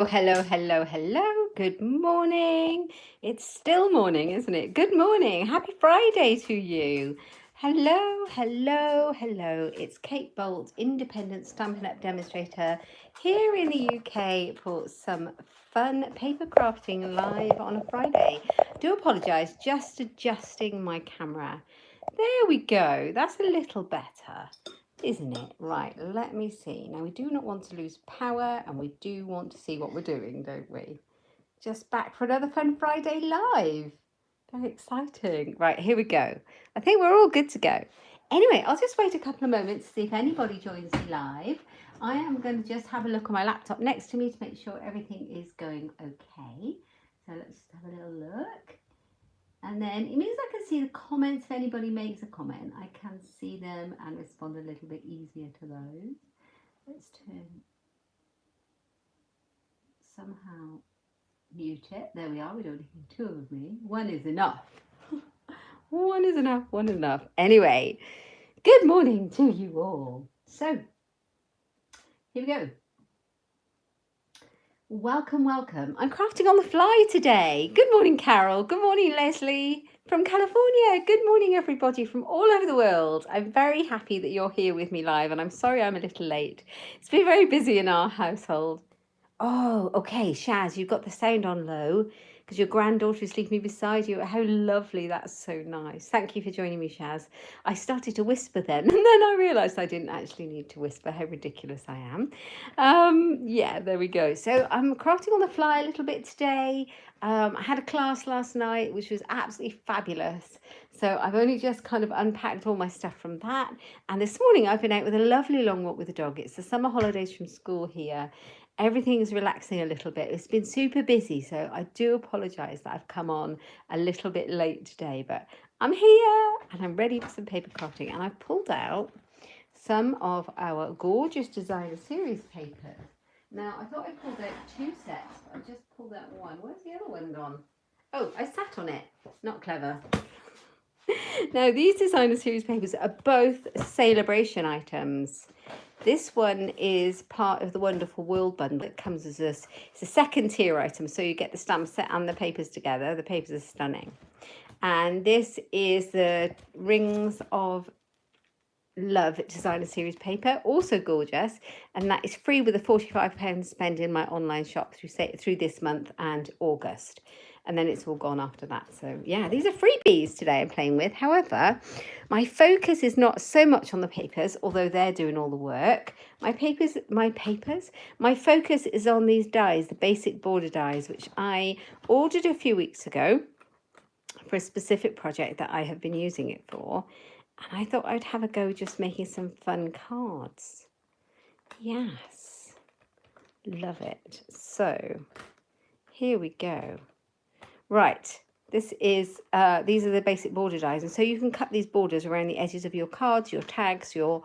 Oh, hello, hello, hello. Good morning. It's still morning, isn't it? Good morning. Happy Friday to you. Hello, hello, hello. It's Kate Bolt, independent Stampin' Up demonstrator here in the UK for some fun paper crafting live on a Friday. I do apologise, just adjusting my camera. There we go. That's a little better, isn't it? Right, let me see. Now, we do not want to lose power and we do want to see what we're doing, don't we? Just back for another Fun Friday live. Very exciting. Right, here we go. I think we're all good to go. Anyway, I'll just wait a couple of moments to see if anybody joins me live. I am going to just have a look on my laptop next to me to make sure everything is going okay. So let's just have a little look. And then it means I can see the comments. If anybody makes a comment, I can see them and respond a little bit easier to those. Let's somehow mute it. There we are. We don't need two of me. One is enough. One is enough. One is enough. Anyway, good morning to you all. So here we go. Welcome, welcome. I'm crafting on the fly today. Good morning, Carol. Good morning, Leslie from California. Good morning, everybody from all over the world. I'm very happy that you're here with me live, and I'm sorry I'm a little late. It's been very busy in our household. Oh, okay, Shaz, you've got the sound on low because your granddaughter is sleeping beside you. How lovely. That's so nice. Thank you for joining me, Shaz. I started to whisper then, and then I realised I didn't actually need to whisper. How ridiculous I am. Yeah, there we go. So I'm crafting on the fly a little bit today. I had a class last night, which was absolutely fabulous. So I've only just kind of unpacked all my stuff from that. And this morning I've been out with a lovely long walk with the dog. It's the summer holidays from school here. Everything's relaxing a little bit. It's been super busy, so I do apologise that I've come on a little bit late today, but I'm here and I'm ready for some paper crafting. And I've pulled out some of our gorgeous designer series papers. Now, I thought I pulled out two sets, but I just pulled out one. Where's the other one gone? Oh, I sat on it. Not clever. Now, these designer series papers are both celebration items. This one is part of the Wonderful World bundle that comes as this. It's a second tier item, so you get the stamp set and the papers together. The papers are stunning. And this is the Rings of Love designer series paper, also gorgeous, and that is free with a £45 spend in my online shop through this month and August, and then it's all gone after that. So yeah, these are freebies today I'm playing with. However, my focus is not so much on the papers, although they're doing all the work. My focus is on these dies, the basic border dies, which I ordered a few weeks ago for a specific project that I have been using it for. And I thought I'd have a go just making some fun cards. Yes, love it. So here we go. Right, these are the basic border dies. And so you can cut these borders around the edges of your cards, your tags, your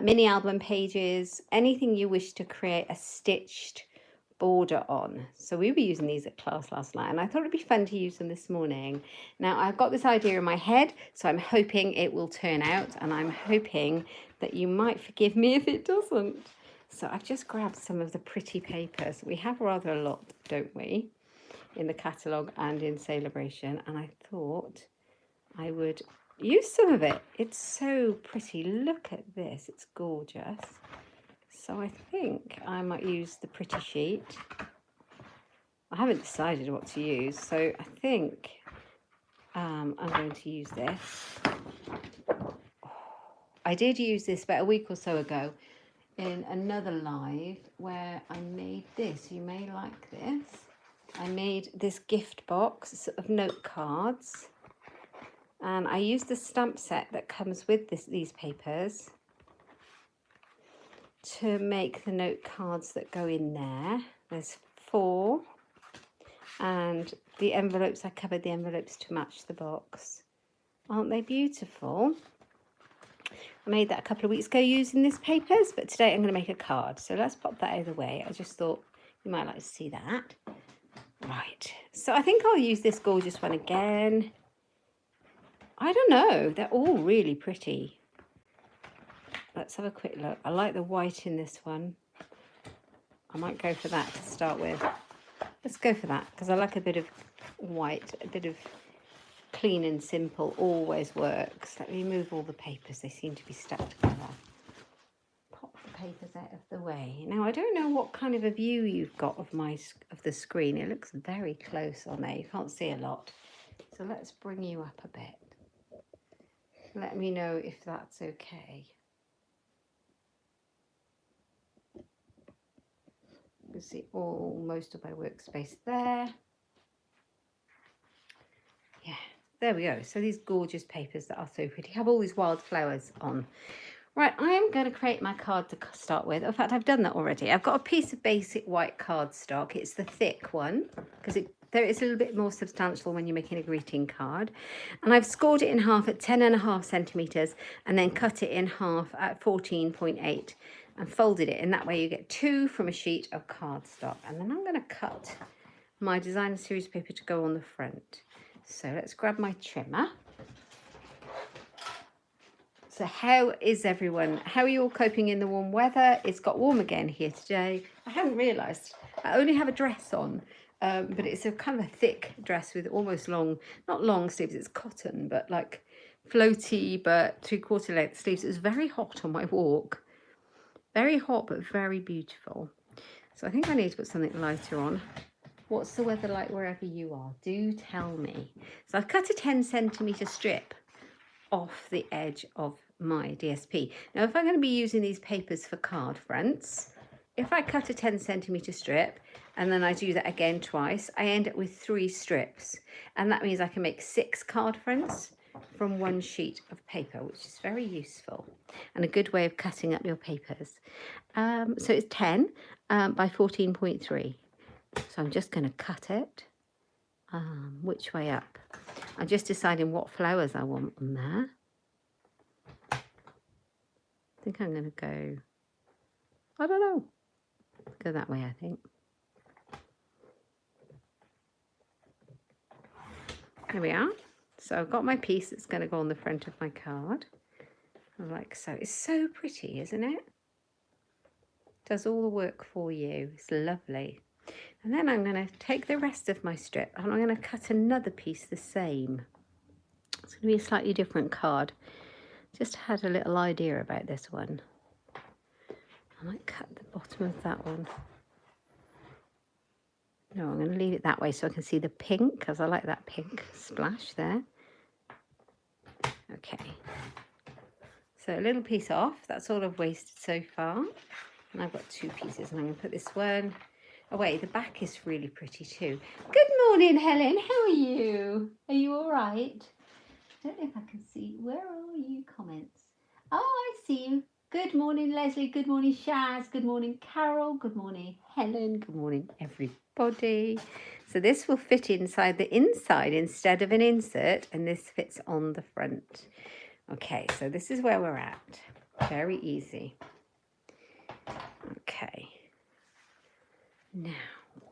mini album pages, anything you wish to create a stitched border on. So we were using these at class last night, and I thought it'd be fun to use them this morning. Now I've got this idea in my head, so I'm hoping it will turn out, and I'm hoping that you might forgive me if it doesn't. So I've just grabbed some of the pretty papers. We have rather a lot, don't we, in the catalogue and in Celebration, and I thought I would use some of it. It's so pretty. Look at this. It's gorgeous. So I think I might use the pretty sheet. I haven't decided what to use, so I think I'm going to use this. I did use this about a week or so ago in another live where I made this. You may like this. I made this gift box of note cards, and I used the stamp set that comes with these papers to make the note cards that go in there. There's 4, and the envelopes, I covered the envelopes to match the box. Aren't they beautiful? I made that a couple of weeks ago using these papers, but today I'm going to make a card. So let's pop that out of the way. I just thought you might like to see that. Right, so I think I'll use this gorgeous one again. I don't know, they're all really pretty. Let's have a quick look. I like the white in this one. I might go for that to start with. Let's go for that because I like a bit of white, a bit of clean and simple always works. Let me move all the papers. They seem to be stuck together. Pop the papers out of the way. Now, I don't know what kind of a view you've got of the screen. It looks very close on there. You can't see a lot. So let's bring you up a bit. Let me know if that's okay. You can see most of my workspace there. Yeah, there we go. So these gorgeous papers that are so pretty have all these wild flowers on. Right, I am going to create my card to start with. In fact, I've done that already. I've got a piece of basic white cardstock. It's the thick one because it's a little bit more substantial when you're making a greeting card. And I've scored it in half at 10.5 centimetres and then cut it in half at 14.8 and folded it. In that way you get 2 from a sheet of cardstock. And then I'm going to cut my designer series paper to go on the front. So let's grab my trimmer. So how is everyone? How are you all coping in the warm weather? It's got warm again here today. I hadn't realised. I only have a dress on, but it's a kind of a thick dress with almost not long sleeves, it's cotton, but like floaty, but 3/4 length sleeves. It was very hot on my walk. Very hot, but very beautiful. So I think I need to put something lighter on. What's the weather like wherever you are? Do tell me. So I've cut a 10 centimetre strip off the edge of my DSP. Now, if I'm going to be using these papers for card fronts, if I cut a 10 centimetre strip and then I do that again twice, I end up with 3 strips. And that means I can make 6 card fronts from 1 sheet of paper, which is very useful and a good way of cutting up your papers. So it's 10 by 14.3. So I'm just going to cut it. Which way up? I'm just deciding what flowers I want on there. I think I'm going to go, I don't know, go that way, I think. There we are. So I've got my piece that's going to go on the front of my card, like so. It's so pretty, isn't it? Does all the work for you. It's lovely. And then I'm going to take the rest of my strip and I'm going to cut another piece the same. It's going to be a slightly different card. Just had a little idea about this one. I might cut the bottom of that one. No, I'm going to leave it that way so I can see the pink, because I like that pink splash there. Okay. So a little piece off. That's all I've wasted so far. And I've got 2 pieces. And I'm going to put this one away. The back is really pretty too. Good morning, Helen. How are you? Are you all right? I don't know if I can see. Where are you? Comments. Oh, I see you. Good morning, Leslie. Good morning, Shaz. Good morning, Carol. Good morning, Helen. Good morning, everybody. So this will fit inside the inside instead of an insert, and this fits on the front. Okay, so this is where we're at. Very easy. Okay. Now,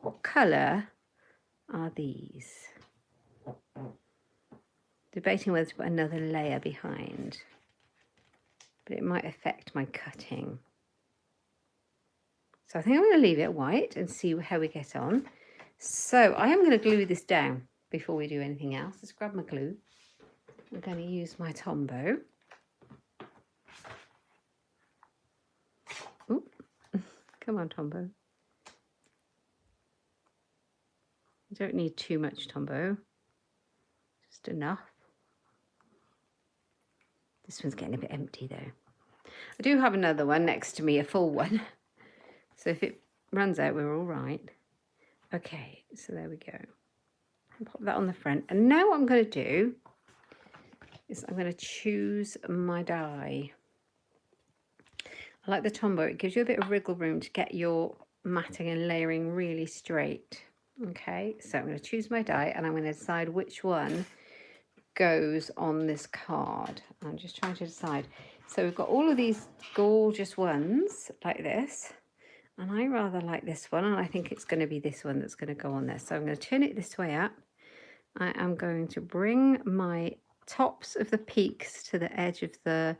what colour are these? Debating whether to put another layer behind, but it might affect my cutting. So I think I'm going to leave it white and see how we get on. So I am going to glue this down before we do anything else. Let's grab my glue. I'm going to use my Tombow. Ooh. Come on, Tombow. You don't need too much Tombow, just enough. This one's getting a bit empty though. I do have another one next to me, a full one. So if it runs out, we're all right. Okay, so there we go. I'll pop that on the front. And now what I'm going to do is I'm going to choose my die. I like the Tombow. It gives you a bit of wriggle room to get your matting and layering really straight. Okay, so I'm going to choose my die and I'm going to decide which one goes on this card. I'm just trying to decide. So we've got all of these gorgeous ones like this, and I rather like this one, and I think it's going to be this one that's going to go on there. So I'm going to turn it this way up. I am going to bring my tops of the peaks to the edge of I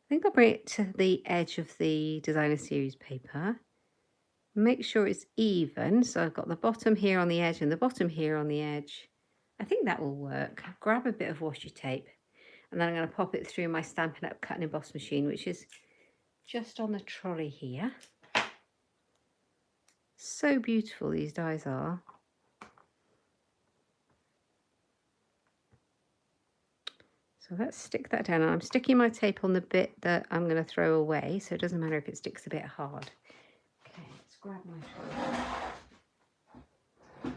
think I'll bring it to the edge of the designer series paper. Make sure it's even. So I've got the bottom here on the edge and the bottom here on the edge. I think that will work. Grab a bit of washi tape and then I'm going to pop it through my Stampin' Up cut and emboss machine, which is just on the trolley here. So beautiful these dies are. So let's stick that down. And I'm sticking my tape on the bit that I'm going to throw away, so it doesn't matter if it sticks a bit hard. Okay, let's grab my trolley.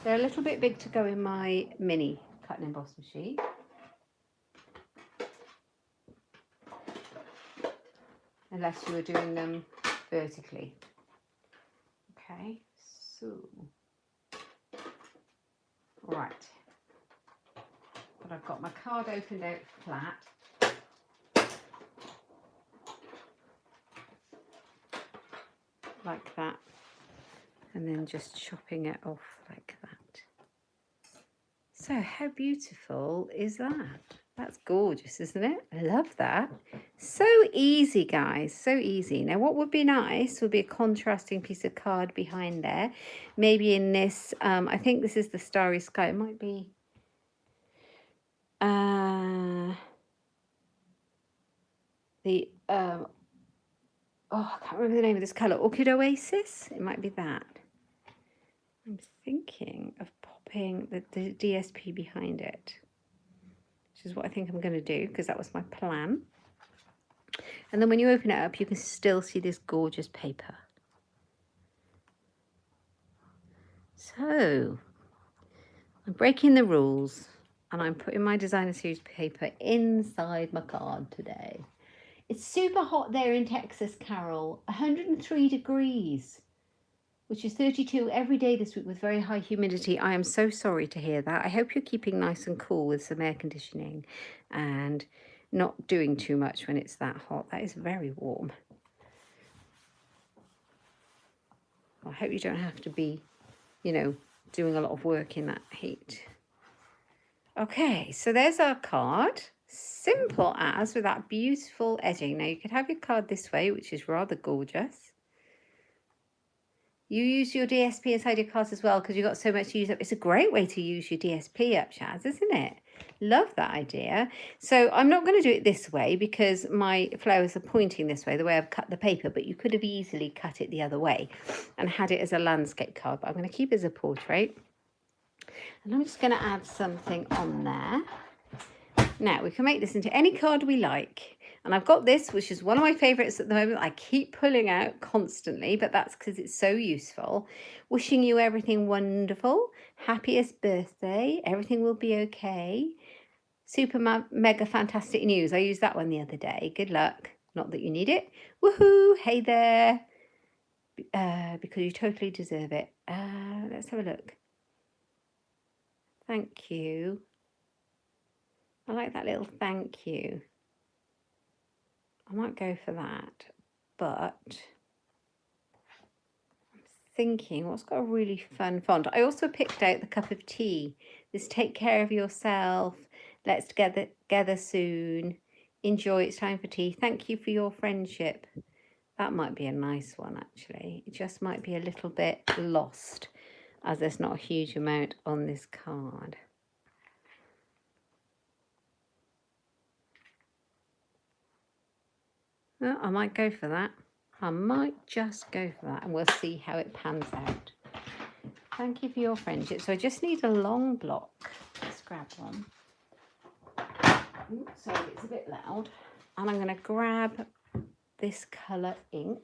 They're a little bit big to go in my mini cut and emboss machine. Unless you were doing them vertically. Okay, so, right. But I've got my card opened out flat. Like that. And then just chopping it off like that. So how beautiful is that? That's gorgeous, isn't it? I love that. So easy, guys, so easy. Now what would be nice would be a contrasting piece of card behind there. Maybe in this, I think this is the Starry Sky. It might be, oh, I can't remember the name of this colour. Orchid Oasis? It might be that. I'm thinking of popping the DSP behind it, which is what I think I'm going to do because that was my plan. And then when you open it up, you can still see this gorgeous paper. So I'm breaking the rules and I'm putting my designer series paper inside my card today. It's super hot there in Texas, Carol. 103 degrees. Which is 32 every day this week with very high humidity. I am so sorry to hear that. I hope you're keeping nice and cool with some air conditioning and not doing too much when it's that hot. That is very warm. I hope you don't have to be, you know, doing a lot of work in that heat. Okay, so there's our card. Simple as, with that beautiful edging. Now you could have your card this way, which is rather gorgeous. You use your DSP inside your cards as well because you've got so much to use up. It's a great way to use your DSP up, Chaz, isn't it? Love that idea. So I'm not going to do it this way because my flowers are pointing this way, the way I've cut the paper, but you could have easily cut it the other way and had it as a landscape card, but I'm going to keep it as a portrait. And I'm just going to add something on there. Now, we can make this into any card we like. And I've got this, which is one of my favourites at the moment. I keep pulling out constantly, but that's because it's so useful. Wishing you everything wonderful. Happiest birthday. Everything will be okay. Super mega fantastic news. I used that one the other day. Good luck. Not that you need it. Woohoo! Hey there. Because you totally deserve it. Let's have a look. Thank you. I like that little thank you. I might go for that, but I'm thinking what's got a really fun font. I also picked out the cup of tea. This take care of yourself. Let's together soon. Enjoy. It's time for tea. Thank you for your friendship. That might be a nice one, actually. It just might be a little bit lost as there's not a huge amount on this card. Well, I might go for that. I might just go for that and we'll see how it pans out. Thank you for your friendship. So I just need a long block. Let's grab one. Oops, sorry, it's a bit loud. And I'm going to grab this colour ink.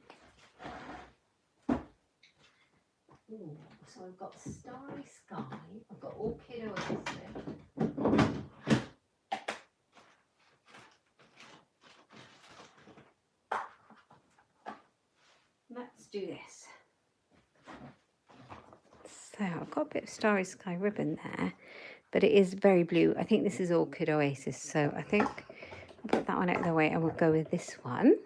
Ooh, so I've got Starry Sky. I've got Orchid Oasis. Let's do this. So I've got a bit of Starry Sky ribbon there, but it is very blue. I think this is Orchid Oasis, so I think I'll put that one out of the way and we'll go with this one.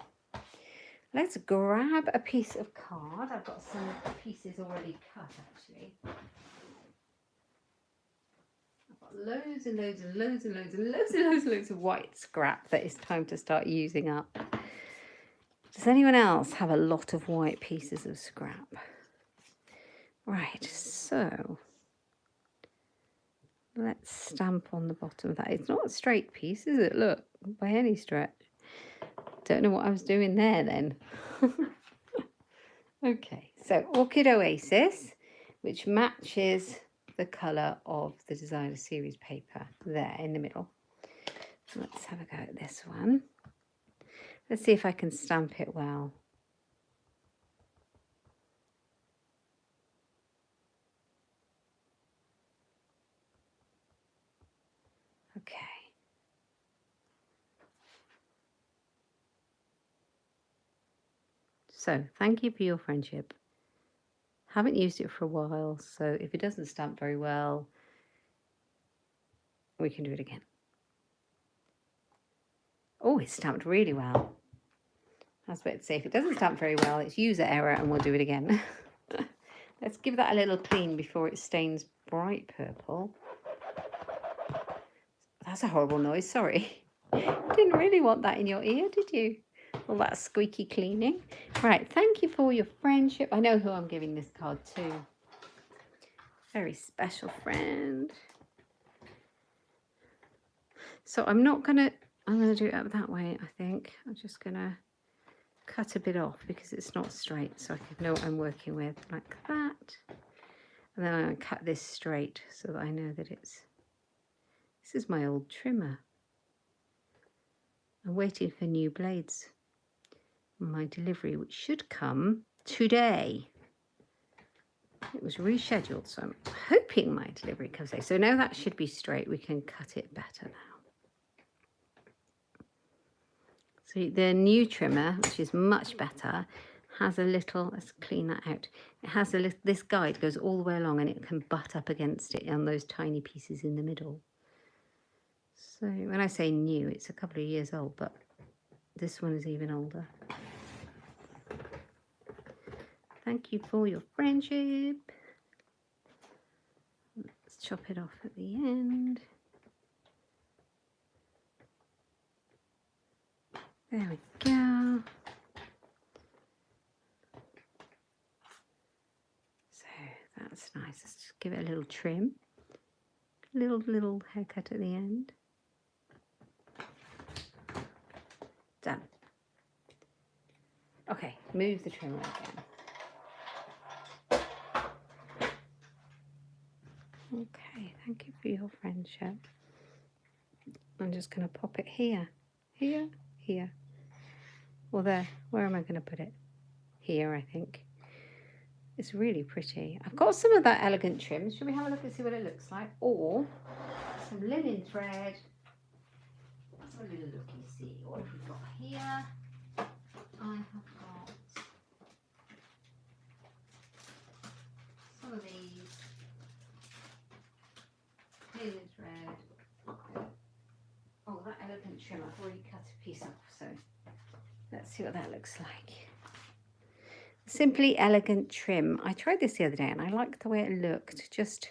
Let's grab a piece of card. I've got some pieces already cut, actually. I've got loads and loads and loads and loads and loads and loads and loads of white scrap that is time to start using up. Does anyone else have a lot of white pieces of scrap? Right, so let's stamp on the bottom of that. It's not a straight piece, is it? Look, by any stretch. Don't know what I was doing there then. Okay, so Orchid Oasis, which matches the colour of the designer series paper there in the middle. Let's have a go at this one. Let's see if I can stamp it well. Okay. So, thank you for your friendship. Haven't used it for a while, so if it doesn't stamp very well, we can do it again. Oh, it's stamped really well. I was about to say, if it doesn't stamp very well, it's user error and we'll do it again. Let's give that a little clean before it stains bright purple. That's a horrible noise, sorry. Didn't really want that in your ear, did you? All that squeaky cleaning. Right, thank you for your friendship. I know who I'm giving this card to. Very special friend. So I'm gonna do it up that way, I think. I'm just gonna cut a bit off because it's not straight, so I can know what I'm working with, like that. And then I'm gonna cut this straight so that I know that this is my old trimmer. I'm waiting for new blades. My delivery, which should come today. It was rescheduled, so I'm hoping my delivery comes today. So now that should be straight. We can cut it better now. So the new trimmer, which is much better, has a little, let's clean that out. It has a little, this guide goes all the way along and it can butt up against it on those tiny pieces in the middle. So when I say new, it's a couple of years old, but this one is even older. Thank you for your friendship. Let's chop it off at the end. There we go. So that's nice. Let's just give it a little trim. Little haircut at the end. Done. Okay, move the trimmer again. Okay, thank you for your friendship. I'm just going to pop it here, here, here. Well, there. Where am I going to put it? Here, I think. It's really pretty. I've got some of that elegant trim. Should we have a look and see what it looks like? Or some linen thread. Let's have a little look and see. What have we got here? I have got some of these linen thread. Oh, that elegant trim, I've already cut a piece off, so let's see what that looks like. Simply Elegant Trim. I tried this the other day and I liked the way it looked, just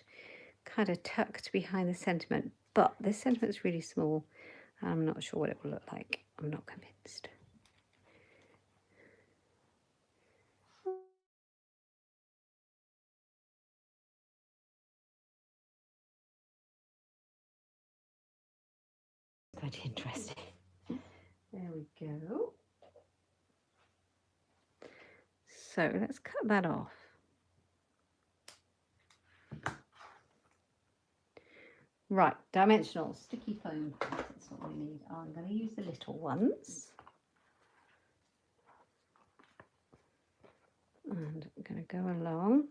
kind of tucked behind the sentiment, but this sentiment's really small. I'm not sure what it will look like. I'm not convinced. Quite interesting. There we go. So let's cut that off. Right, dimensional sticky foam. That's what we need. I'm going to use the little ones. And I'm going to go along.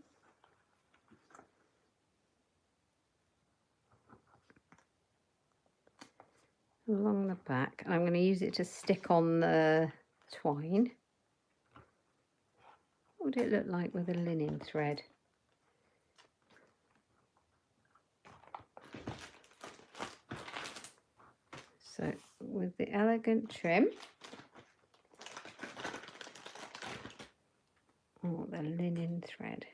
Along the back. I'm going to use it to stick on the twine. What would it look like with a linen thread? So with the elegant trim, or the linen thread.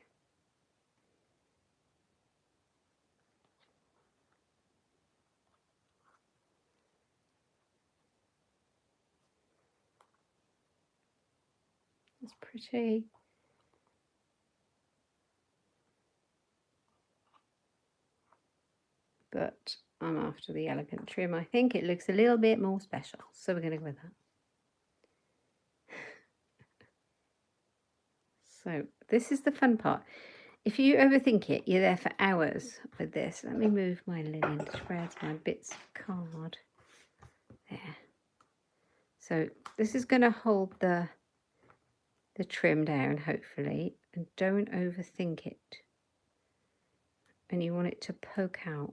That's pretty. But I'm after the elegant trim. I think it looks a little bit more special, so we're going to go with that. So this is the fun part. If you overthink it, you're there for hours with this. Let me move my linen spreads, my bits of card. There. So this is going to hold the trim down, hopefully, and don't overthink it. And you want it to poke out.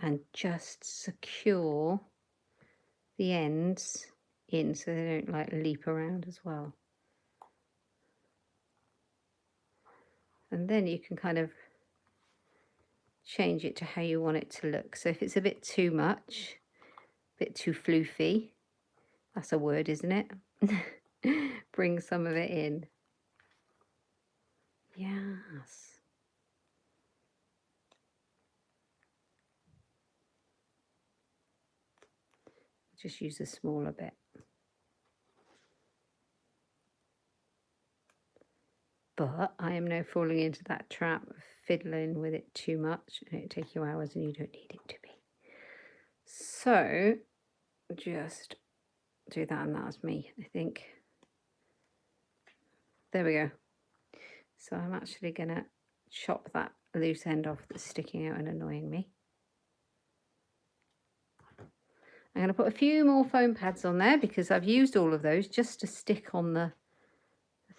And just secure the ends in so they don't like leap around as well. And then you can kind of change it to how you want it to look. So if it's a bit too much, a bit too floofy, that's a word, isn't it? Bring some of it in. Yes. Just use a smaller bit. But I am now falling into that trap of fiddling with it too much, and it'll take you hours and you don't need it to be. So just do that, and that's me, I think. There we go. So I'm actually going to chop that loose end off that's sticking out and annoying me. I'm going to put a few more foam pads on there because I've used all of those just to stick on the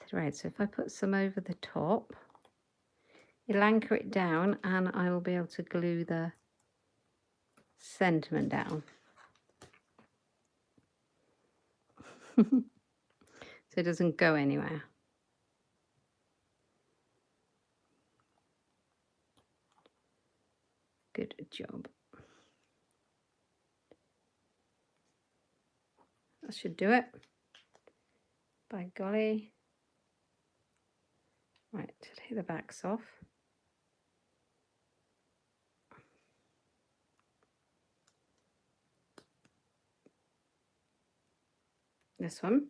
thread. So if I put some over the top, it'll anchor it down and I will be able to glue the sentiment down. So it doesn't go anywhere. Good job. That should do it. By golly. Right, take the backs off. This one.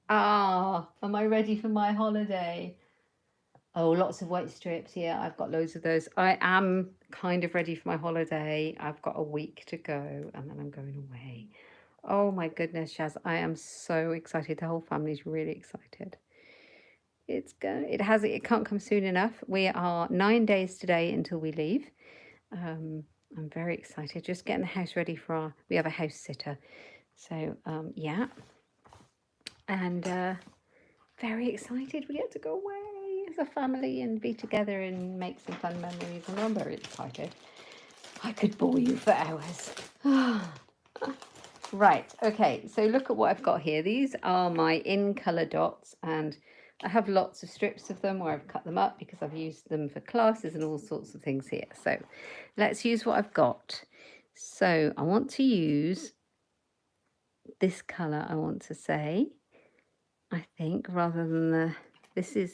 Ah, am I ready for my holiday? Oh, lots of white strips. Yeah, I've got loads of those. I am kind of ready for my holiday. I've got a week to go and then I'm going away. Oh my goodness, Shaz, I am so excited. The whole family's really excited. It can't come soon enough. We are 9 days today until we leave. I'm very excited. Just getting the house ready for we have a house sitter. So, yeah. And very excited. We get to go away as a family and be together and make some fun memories. And I'm very excited. I could bore you for hours. Right, okay, so look at what I've got here. These are my in colour dots, and I have lots of strips of them where I've cut them up because I've used them for classes and all sorts of things here. So let's use what I've got. So I want to use this colour, I want to say, I think, rather than this is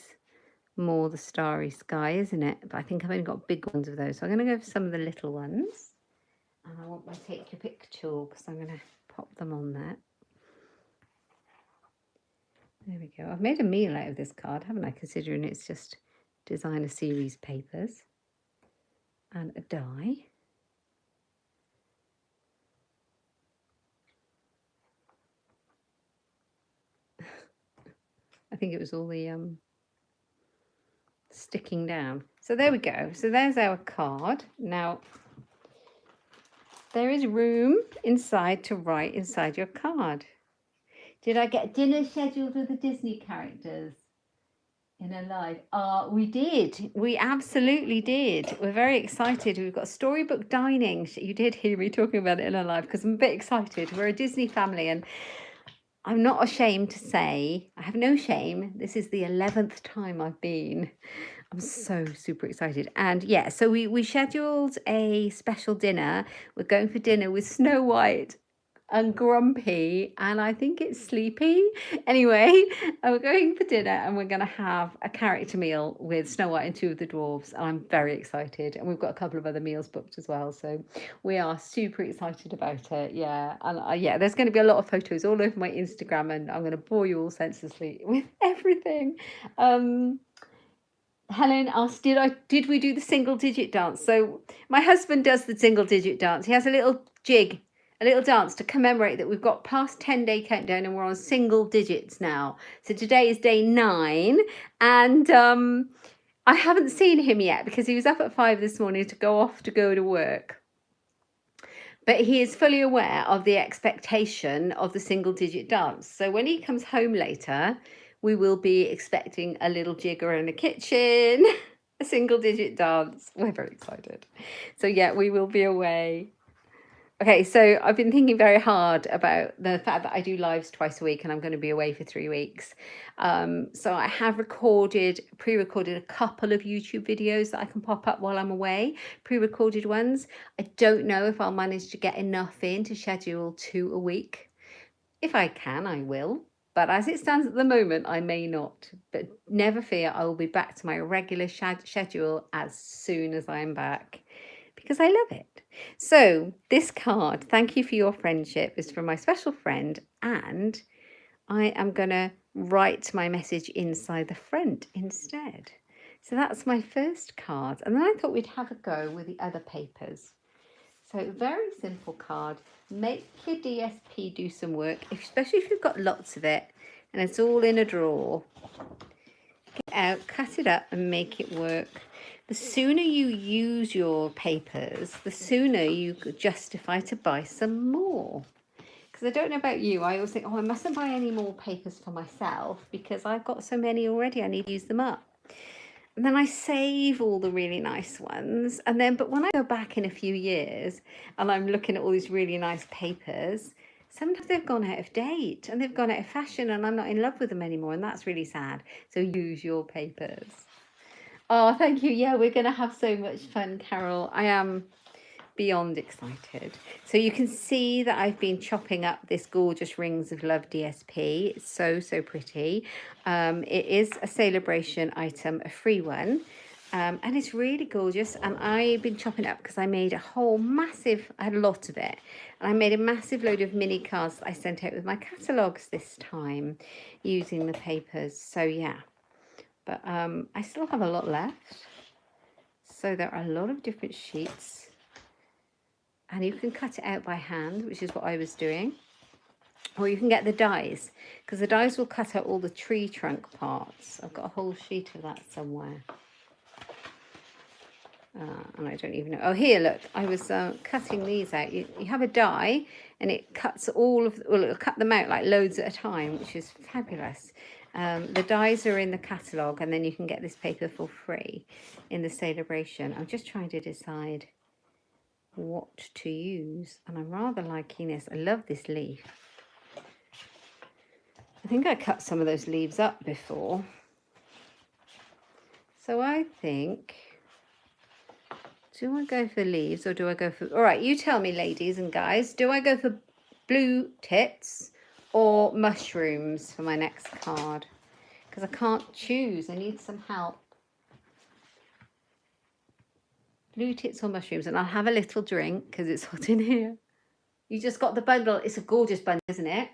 more the starry sky, isn't it? But I think I've only got big ones of those. So I'm going to go for some of the little ones. And I want my take your pick tool because I'm going to pop them on there. There we go. I've made a meal out of this card, haven't I? Considering it's just designer series papers and a die. I think it was all the sticking down. So there we go. So there's our card. Now, there is room inside to write inside your card. Did I get dinner scheduled with the Disney characters in a live? We did. We absolutely did. We're very excited. We've got storybook dining. You did hear me talking about it in a live because I'm a bit excited. We're a Disney family and I'm not ashamed to say, I have no shame. This is the 11th time I've been. I'm so super excited. And yeah, so we scheduled a special dinner. We're going for dinner with Snow White. and grumpy, and I think it's sleepy. Anyway, we're going for dinner and we're going to have a character meal with Snow White and two of the dwarves. I'm very excited, and we've got a couple of other meals booked as well, so we are super excited about it. Yeah, and yeah, there's going to be a lot of photos all over my Instagram, and I'm going to bore you all senselessly with everything. Helen asked, did we do the single digit dance? So my husband does the single digit dance. He has a little jig, a little dance to commemorate that we've got past 10-day countdown and we're on single digits now. So today is day 9, and I haven't seen him yet because he was up at 5 this morning to go to work. But he is fully aware of the expectation of the single digit dance. So when he comes home later, we will be expecting a little jigger in the kitchen, a single digit dance. We're very excited. So yeah, we will be away. Okay, so I've been thinking very hard about the fact that I do lives twice a week and I'm going to be away for 3 weeks. So I have pre-recorded a couple of YouTube videos that I can pop up while I'm away, pre-recorded ones. I don't know if I'll manage to get enough in to schedule 2 a week. If I can, I will. But as it stands at the moment, I may not. But never fear, I will be back to my regular schedule as soon as I'm back, because I love it. So this card, thank you for your friendship, is from my special friend, and I am going to write my message inside the front instead. So that's my first card. And then I thought we'd have a go with the other papers. So very simple card. Make your DSP do some work, especially if you've got lots of it and it's all in a drawer. Get it out, cut it up and make it work. The sooner you use your papers, the sooner you could justify to buy some more. Because I don't know about you, I always think, oh, I mustn't buy any more papers for myself because I've got so many already, I need to use them up. And then I save all the really nice ones. And then, but when I go back in a few years and I'm looking at all these really nice papers, sometimes they've gone out of date and they've gone out of fashion and I'm not in love with them anymore. And that's really sad. So use your papers. Oh, thank you. Yeah, we're going to have so much fun, Carol. I am beyond excited. So you can see that I've been chopping up this gorgeous Rings of Love DSP. It's so, so pretty. It is a celebration item, a free one. And it's really gorgeous. And I've been chopping it up because I made a whole massive, I had a lot of it. And I made a massive load of mini cards that I sent out with my catalogues this time using the papers. So yeah, but I still have a lot left. So there are a lot of different sheets. And you can cut it out by hand, which is what I was doing. Or you can get the dies, because the dies will cut out all the tree trunk parts. I've got a whole sheet of that somewhere. And I don't even know. Oh, here, look. I was cutting these out. You have a die, and it cuts all of, well, it'll cut them out like loads at a time, which is fabulous. The dies are in the catalogue, and then you can get this paper for free in the celebration. I'm just trying to decide what to use, and I'm rather liking this. I love this leaf. I think I cut some of those leaves up before, so I think, do I go for leaves or do I go for, all right, you tell me, ladies and guys, do I go for blue tits or mushrooms for my next card? Because I can't choose. I need some help. Blue tits or mushrooms, and I'll have a little drink because it's hot in here. You just got the bundle. It's a gorgeous bundle, isn't it?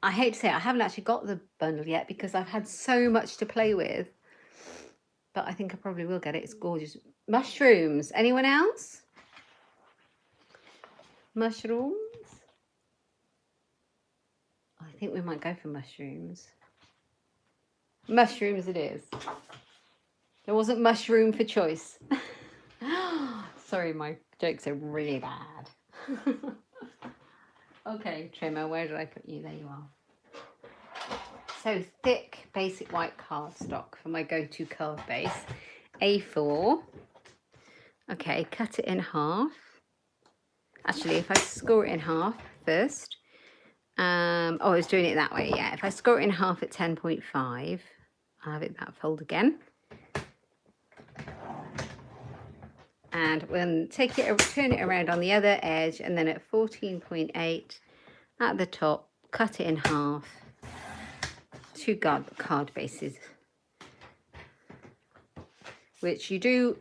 I hate to say it, I haven't actually got the bundle yet because I've had so much to play with. But I think I probably will get it. It's gorgeous. Mushrooms. Anyone else? Mushrooms? I think we might go for mushrooms. Mushrooms it is. There wasn't mushroom for choice. Sorry, my jokes are really bad. Okay, Trimmer, where did I put you? There you are. So thick, basic white cardstock for my go-to card base. A4. Okay, cut it in half. Actually, if I score it in half first. Oh, I was doing it that way, yeah. If I score it in half at 10.5, I'll have it that fold again. And we'll take it, turn it around on the other edge, and then at 14.8 at the top, cut it in half, 2 card bases, which you do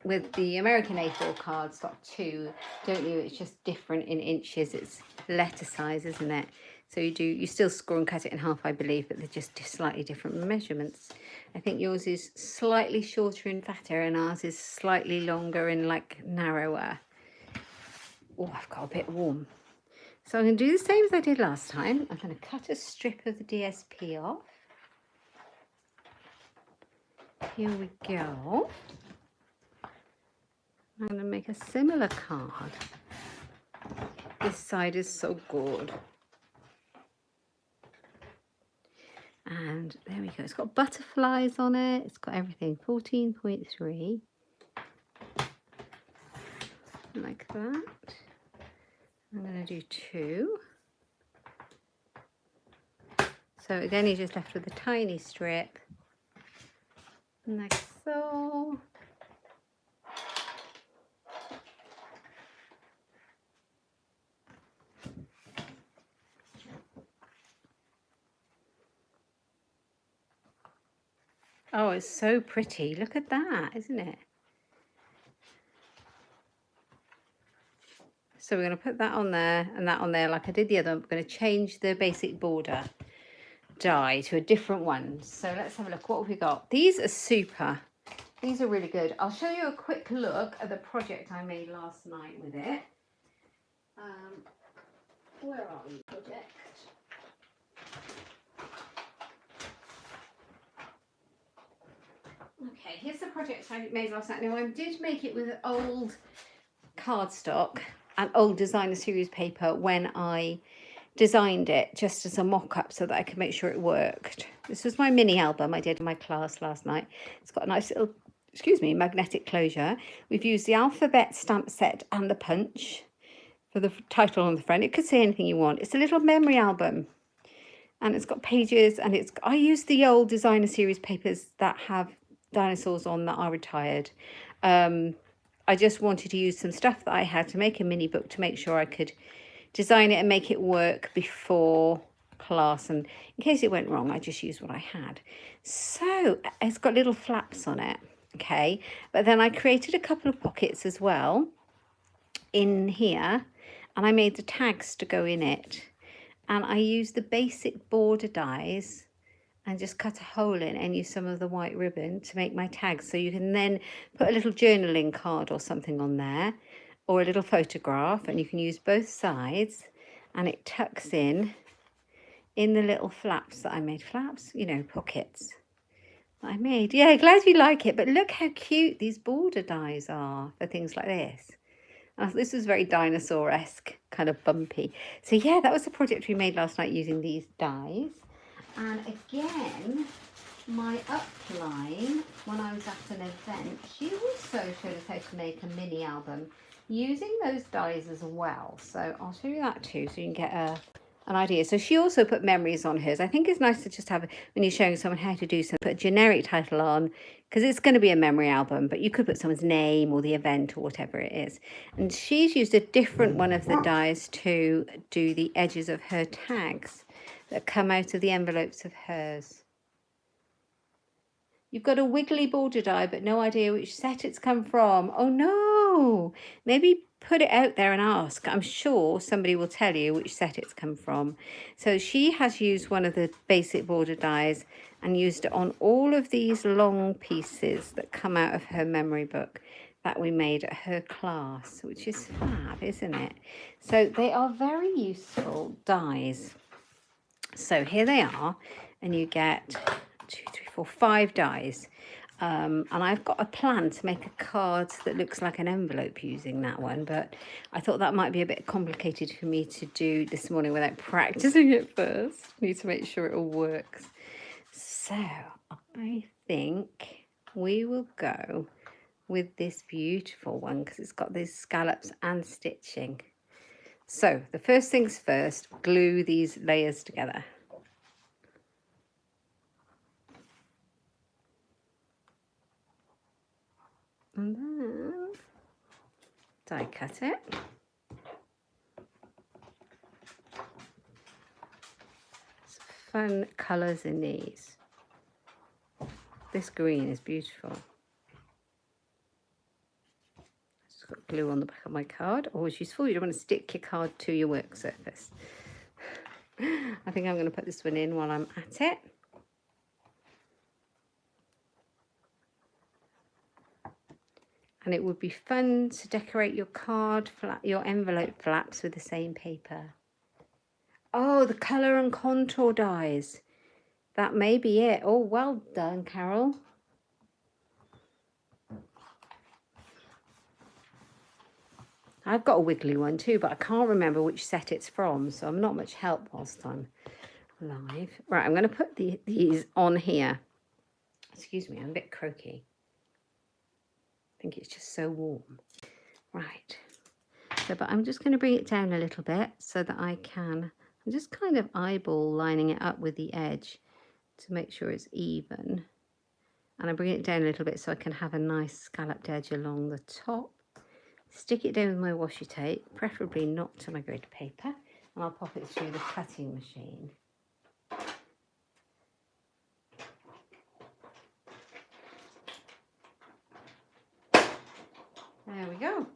with the American A4 cardstock too, don't you? It's just different in inches. It's letter size, isn't it? So you still score and cut it in half, I believe, but they're just slightly different measurements. I think yours is slightly shorter and fatter, and ours is slightly longer and like narrower. Oh, I've got a bit warm. So I'm going to do the same as I did last time. I'm going to cut a strip of the DSP off. Here we go. I'm going to make a similar card. This side is so good. And there we go. It's got butterflies on it. It's got everything. 14.3. Like that. I'm going to do 2. So again, you're just left with a tiny strip. Like so. Oh, it's so pretty. Look at that, isn't it? So we're going to put that on there and that on there like I did the other one. We're going to change the basic border die to a different one. So let's have a look. What have we got? These are super. These are really good. I'll show you a quick look at the project I made last night with it. Where are we, project? Okay, here's the project I made last night. Now, I did make it with old cardstock and old designer series paper when I designed it, just as a mock-up so that I could make sure it worked. This was my mini album I did in my class last night. It's got a nice little, magnetic closure. We've used the alphabet stamp set and the punch for the title on the front. It could say anything you want. It's a little memory album. And it's got pages, and I used the old designer series papers that have dinosaurs on that are retired. I just wanted to use some stuff that I had to make a mini book to make sure I could design it and make it work before class, and in case it went wrong I just used what I had. So it's got little flaps on it, okay, but then I created a couple of pockets as well in here, and I made the tags to go in it, and I used the basic border dies and just cut a hole in and use some of the white ribbon to make my tags. So you can then put a little journaling card or something on there, or a little photograph, and you can use both sides, and it tucks in the little flaps that I made. Flaps, pockets that I made. Yeah, glad you like it, but look how cute these border dies are for things like this. This was very dinosaur-esque, kind of bumpy. So yeah, that was the project we made last night using these dies. And again, my upline, when I was at an event, she also showed us how to make a mini album using those dies as well. So I'll show you that too, so you can get an idea. So she also put memories on hers. I think it's nice to just have, when you're showing someone how to do something, put a generic title on, because it's going to be a memory album, but you could put someone's name or the event or whatever it is. And she's used a different one of the dies to do the edges of her tags that come out of the envelopes of hers. You've got a wiggly border die, but no idea which set it's come from. Oh no! Maybe put it out there and ask. I'm sure somebody will tell you which set it's come from. So she has used one of the basic border dies and used it on all of these long pieces that come out of her memory book that we made at her class, which is fab, isn't it? So they are very useful dies. So here they are, and you get 2, 3, 4, 5 dies. And I've got a plan to make a card that looks like an envelope using that one, but I thought that might be a bit complicated for me to do this morning without practicing it first. Need to make sure it all works. So I think we will go with this beautiful one because it's got these scallops and stitching. So the first things first, glue these layers together. And then die cut it. Some fun colours in these. This green is beautiful. Just got glue on the back of my card. Always useful. You don't want to stick your card to your work surface. I think I'm going to put this one in while I'm at it. And it would be fun to decorate your your envelope flaps with the same paper. Oh, the colour and contour dies. That may be it. Oh, well done, Carol. I've got a wiggly one too, but I can't remember which set it's from, so I'm not much help whilst I'm live. Right, I'm going to put these on here. Excuse me, I'm a bit croaky. I think it's just so warm. Right. So, but I'm just going to bring it down a little bit so that I can, I'm just kind of eyeball lining it up with the edge to make sure it's even. And I bring it down a little bit so I can have a nice scalloped edge along the top. Stick it down with my washi tape, preferably not to my grid paper, and I'll pop it through the cutting machine. There we go.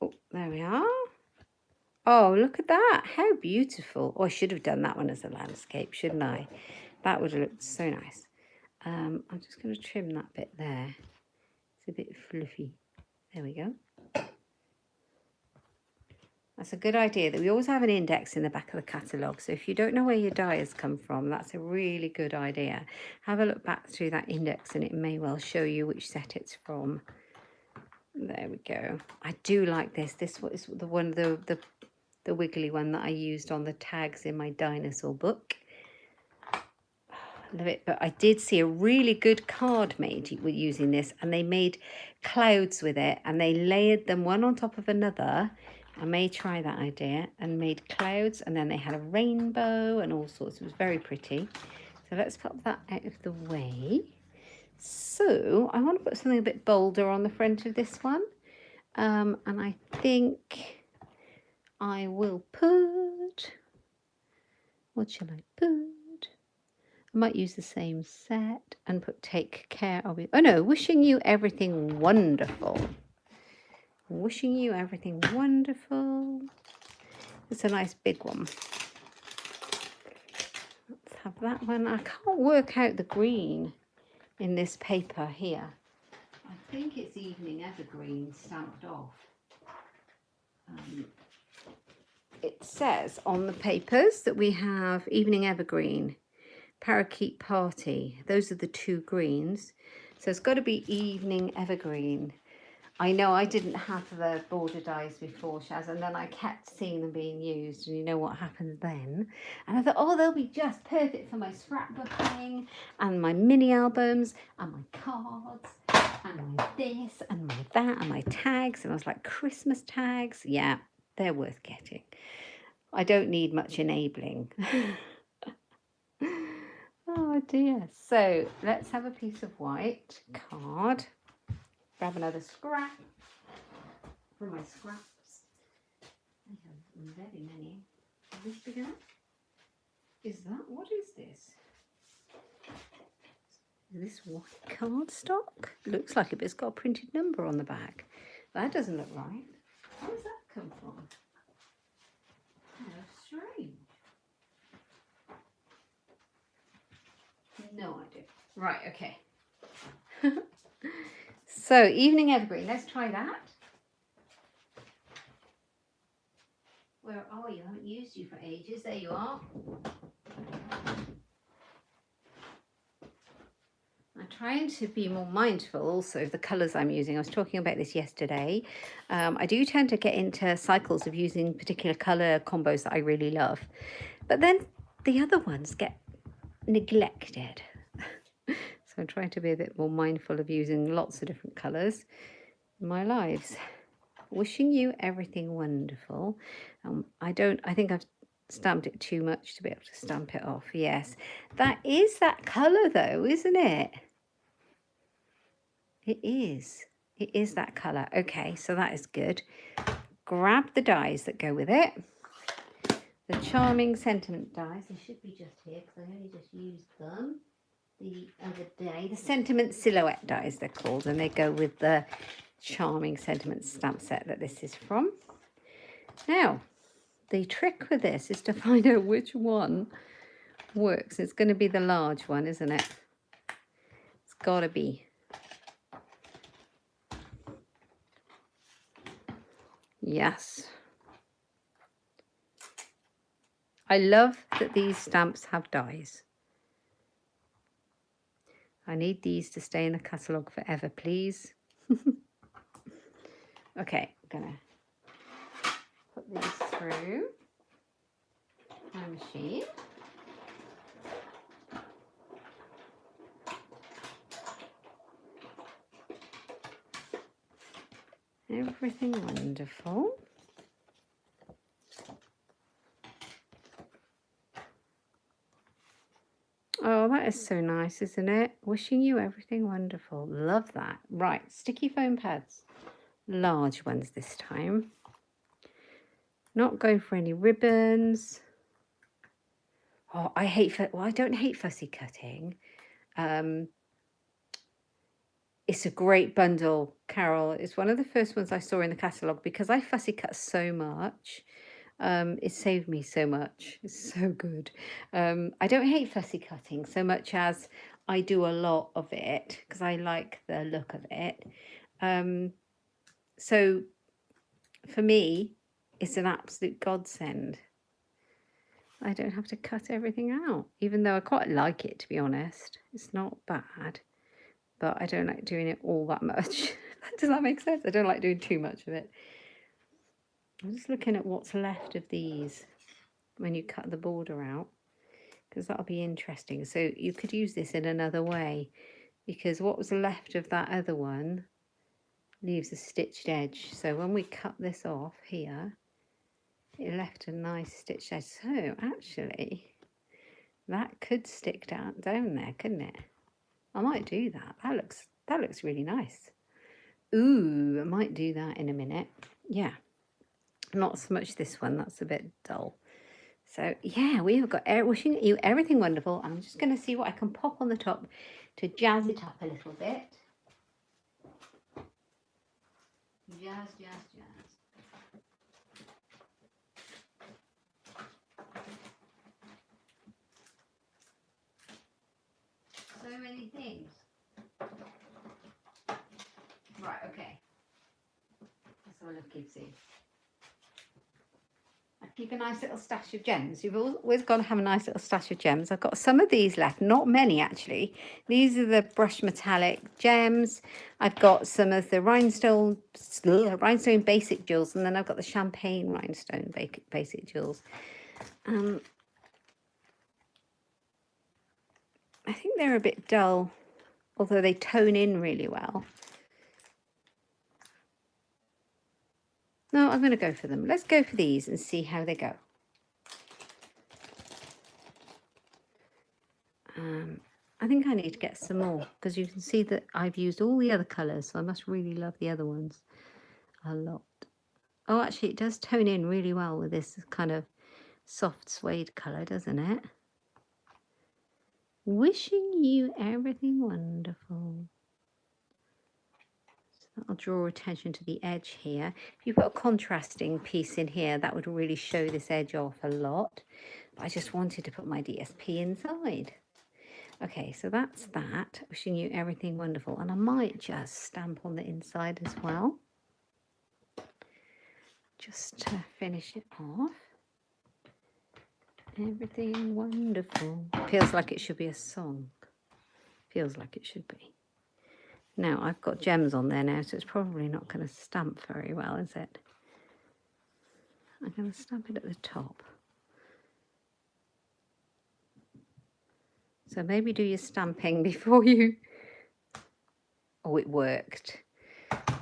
Oh, there we are. Oh, look at that. How beautiful. Oh, I should have done that one as a landscape, shouldn't I? That would have looked so nice. I'm just going to trim that bit there. It's a bit fluffy. There we go. That's a good idea that we always have an index in the back of the catalogue. So if you don't know where your die has come from, that's a really good idea. Have a look back through that index and it may well show you which set it's from. There we go. I do like this. This was the one, the wiggly one that I used on the tags in my dinosaur book. Love it. But I did see a really good card made with using this, and they made clouds with it and they layered them one on top of another. I may try that idea, and made clouds, and then they had a rainbow and all sorts. It was very pretty. So let's pop that out of the way. So I want to put something a bit bolder on the front of this one, and I think I will put, what shall I put? I might use the same set and put take care of you. Oh no, wishing you everything wonderful. Wishing you everything wonderful. It's a nice big one. Let's have that one. I can't work out the green in this paper here. I think it's Evening Evergreen stamped off. It says on the papers that we have Evening Evergreen, Parakeet Party. Those are the two greens. So it's got to be Evening Evergreen. I know I didn't have the border dies before, Shaz, and then I kept seeing them being used, and you know what happened then? And I thought, oh, they'll be just perfect for my scrapbooking and my mini albums and my cards and my this and my that and my tags. And I was like, Christmas tags? Yeah, they're worth getting. I don't need much enabling. Oh dear. So let's have a piece of white card. Grab another scrap from my scraps. I have very many. Is this big enough? Is that? What is this? Is this white cardstock? Looks like it's got a printed number on the back. That doesn't look right. Where does that come from? How strange. No idea. Right, okay. So, Evening Evergreen, let's try that. Where are you? I haven't used you for ages. There you are. I'm trying to be more mindful also of the colours I'm using. I was talking about this yesterday. I do tend to get into cycles of using particular colour combos that I really love. But then the other ones get neglected. So I'm trying to be a bit more mindful of using lots of different colours in my lives. Wishing you everything wonderful. I think I've stamped it too much to be able to stamp it off. Yes, that is that colour though, isn't it? It is. It is that colour. Okay, so that is good. Grab the dies that go with it. The Charming Sentiment dies. They should be just here because I only just used them the other day. The Sentiment Silhouette dies, they're called, and they go with the Charming Sentiment stamp set that this is from. Now, the trick with this is to find out which one works. It's going to be the large one, isn't it? It's got to be. Yes. I love that these stamps have dies. I need these to stay in the catalogue forever, please. Okay, I'm going to put these through my machine. Everything wonderful. Oh, that is so nice, isn't it? Wishing you everything wonderful. Love that. Right, sticky foam pads. Large ones this time. Not going for any ribbons. Oh, I don't hate fussy cutting. It's a great bundle, Carol. It's one of the first ones I saw in the catalogue because I fussy cut so much. It saved me so much. It's so good. I don't hate fussy cutting so much as I do a lot of it because I like the look of it. So for me, it's an absolute godsend. I don't have to cut everything out, even though I quite like it, to be honest. It's not bad, but I don't like doing it all that much. Does that make sense? I don't like doing too much of it. I'm just looking at what's left of these when you cut the border out, because that'll be interesting. So you could use this in another way, because what was left of that other one leaves a stitched edge. So when we cut this off here, it left a nice stitched edge. So actually, that could stick down there, couldn't it? I might do that. That looks really nice. Ooh, I might do that in a minute. Yeah. Not so much this one, that's a bit dull. So yeah, we have got wishing you everything wonderful. I'm just going to see what I can pop on the top to jazz it up a little bit. Jazz, jazz, jazz. So many things. Right, okay. Let's have a look and see. I keep a nice little stash of gems. You've always got to have a nice little stash of gems. I've got some of these left, not many actually. These are the brushed metallic gems. I've got some of the rhinestone basic jewels, and then I've got the champagne rhinestone basic jewels. I think they're a bit dull, although they tone in really well. No, I'm going to go for them. Let's go for these and see how they go. I think I need to get some more because you can see that I've used all the other colours, so I must really love the other ones a lot. Oh, actually, it does tone in really well with this kind of soft suede colour, doesn't it? Wishing you everything wonderful. So I'll draw attention to the edge here. If you put a contrasting piece in here, that would really show this edge off a lot. But I just wanted to put my DSP inside. Okay, so that's that. Wishing you everything wonderful. And I might just stamp on the inside as well, just to finish it off. Everything wonderful. Feels like it should be a song. Feels like it should be. Now, I've got gems on there now, so it's probably not going to stamp very well, is it? I'm going to stamp it at the top. So maybe do your stamping before you... Oh, it worked.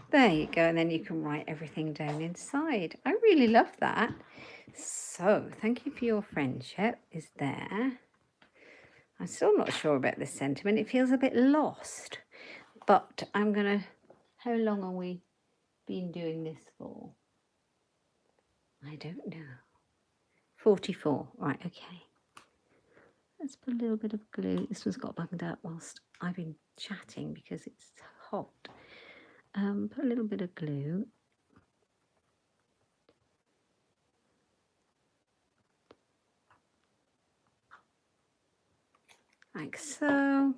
There you go, and then you can write everything down inside. I really love that. So, thank you for your friendship is there. I'm still not sure about this sentiment. It feels a bit lost. but I'm going to, how long have we been doing this for? I don't know. 44, right, okay. Let's put a little bit of glue. This one's got bunged up whilst I've been chatting because it's hot. Put a little bit of glue. Like so.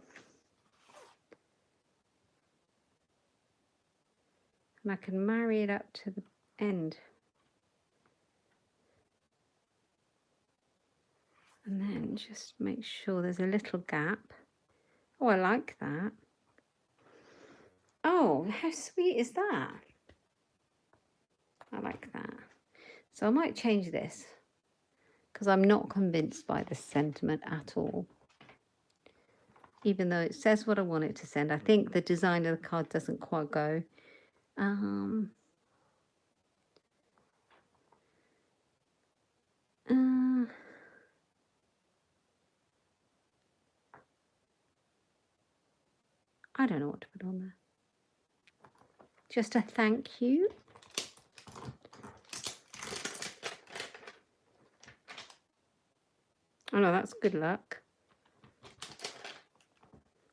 And I can marry it up to the end. And then just make sure there's a little gap. Oh, I like that. Oh, how sweet is that? I like that. So I might change this because I'm not convinced by this sentiment at all. Even though it says what I want it to send, I think the design of the card doesn't quite go. I don't know what to put on there. Just a thank you. Oh no, that's good luck.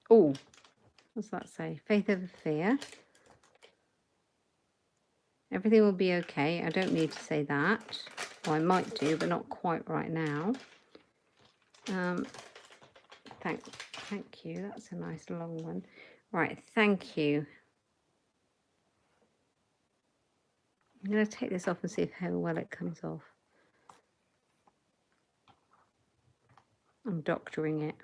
Oh, what's that say? Faith over fear. Everything will be okay. I don't need to say that. Well, I might do, but not quite right now. Thank you. That's a nice long one. Right, thank you. I'm going to take this off and see how well it comes off. I'm doctoring it.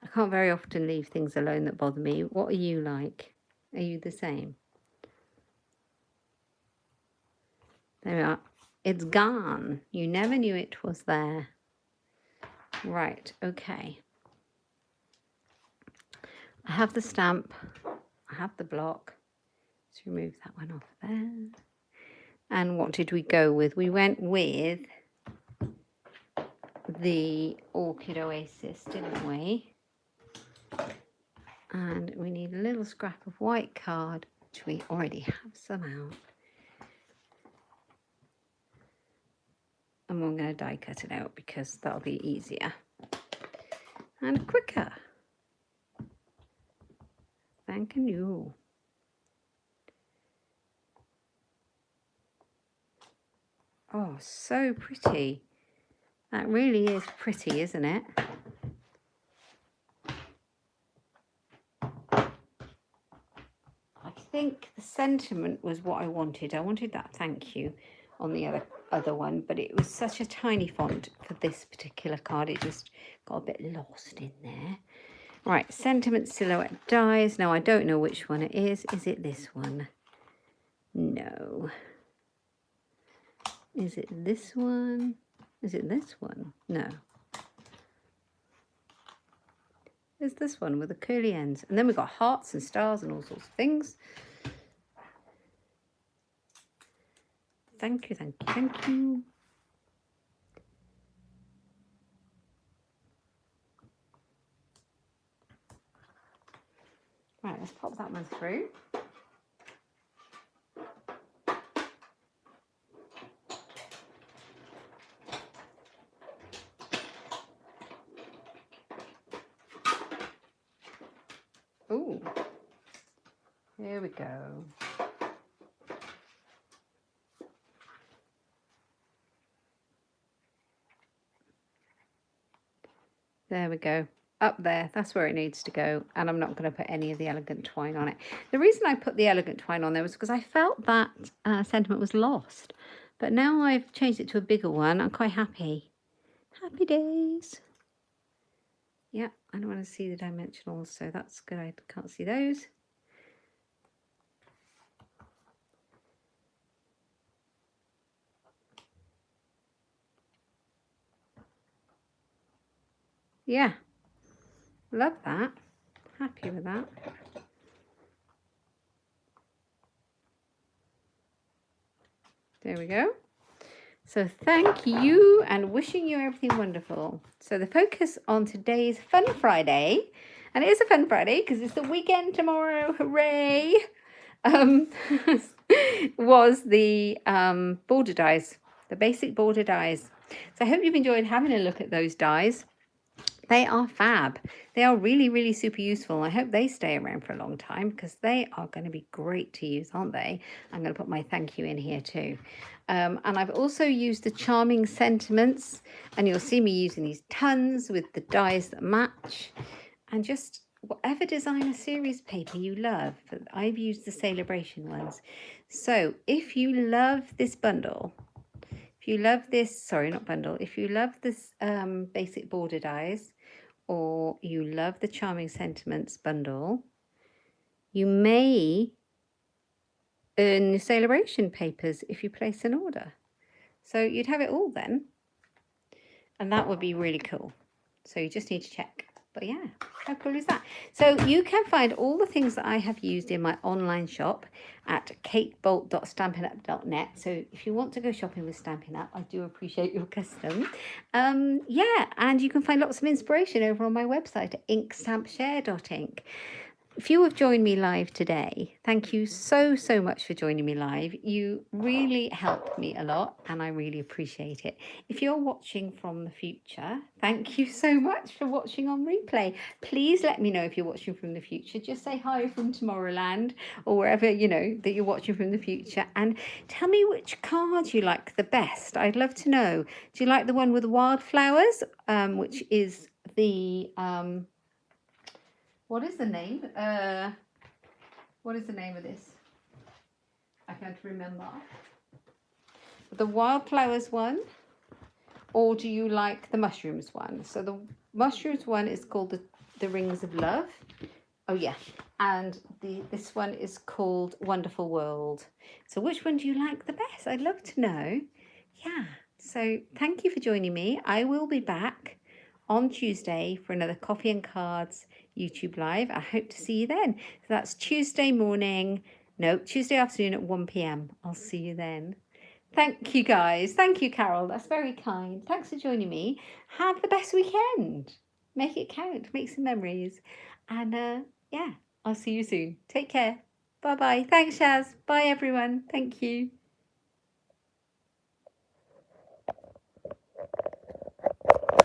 I can't very often leave things alone that bother me. What are you like? Are you the same? There we are. It's gone. You never knew it was there. Right, okay. I have the stamp. I have the block. Let's remove that one off there. And what did we go with? We went with the Orchid Oasis, didn't we? And we need a little scrap of white card, which we already have some out. And we're going to die cut it out because that'll be easier and quicker. Thank you. Oh, so pretty. That really is pretty, isn't it? I think the sentiment was what I wanted. I wanted that thank you on the other one, but it was such a tiny font for this particular card. It just got a bit lost in there. Right, sentiment silhouette dies. Now I don't know which one it is. Is it this one? No. Is it this one? Is it this one? No. It's this one with the curly ends. And then we've got hearts and stars and all sorts of things. Thank you, thank you, thank you. Right, let's pop that one through. Ooh, here we go. There we go. Up there, that's where it needs to go. And I'm not going to put any of the elegant twine on it. The reason I put the elegant twine on there was because I felt that sentiment was lost. But now I've changed it to a bigger one. I'm quite happy. Happy days. Yeah, I don't want to see the dimensionals, so that's good. I can't see those. Yeah, love that. Happy with that. There we go. So thank you and wishing you everything wonderful. So the focus on today's Fun Friday, and it is a fun Friday because it's the weekend tomorrow, hooray, um, was the border dies, the basic border dies. So I hope you've enjoyed having a look at those dies. They are fab. They are really, really super useful. I hope they stay around for a long time because they are going to be great to use, aren't they? I'm going to put my thank you in here too. And I've also used the Charming Sentiments, and you'll see me using these tons with the dies that match, and just whatever designer series paper you love. I've used the Celebration ones. So if you love this bundle, if you love this, sorry, not bundle, if you love this basic border dies, or you love the Charming Sentiments bundle, you may earn the Celebration papers if you place an order. So you'd have it all then, and that would be really cool. So you just need to check. But yeah, how cool is that? So you can find all the things that I have used in my online shop at katebolt.stampinup.net. So if you want to go shopping with Stampin' Up, I do appreciate your custom. Yeah, and you can find lots of inspiration over on my website at inkstampshare.ink. If you have joined me live today, thank you so much for joining me live. You really helped me a lot and I really appreciate it. If you're watching from the future, thank you so much for watching on replay. Please let me know if you're watching from the future. Just say hi from Tomorrowland or wherever, you know, that you're watching from the future, and tell me which card you like the best. I'd love to know. Do you like the one with the wildflowers, which is the... what is the name? What is the name of this? I can't remember. The wildflowers one, or do you like the mushrooms one? So the mushrooms one is called the Rings of Love. Oh yeah, and this one is called Wonderful World. So which one do you like the best? I'd love to know. Yeah. So thank you for joining me. I will be back on Tuesday for another Coffee and Cards YouTube live. I hope to see you then. So that's Tuesday afternoon at 1 p.m. I'll see you then. Thank you guys. Thank you, Carol. That's very kind. Thanks for joining me. Have the best weekend. Make it count. Make some memories. And yeah, I'll see you soon. Take care. Bye-bye. Thanks, Shaz. Bye, everyone. Thank you.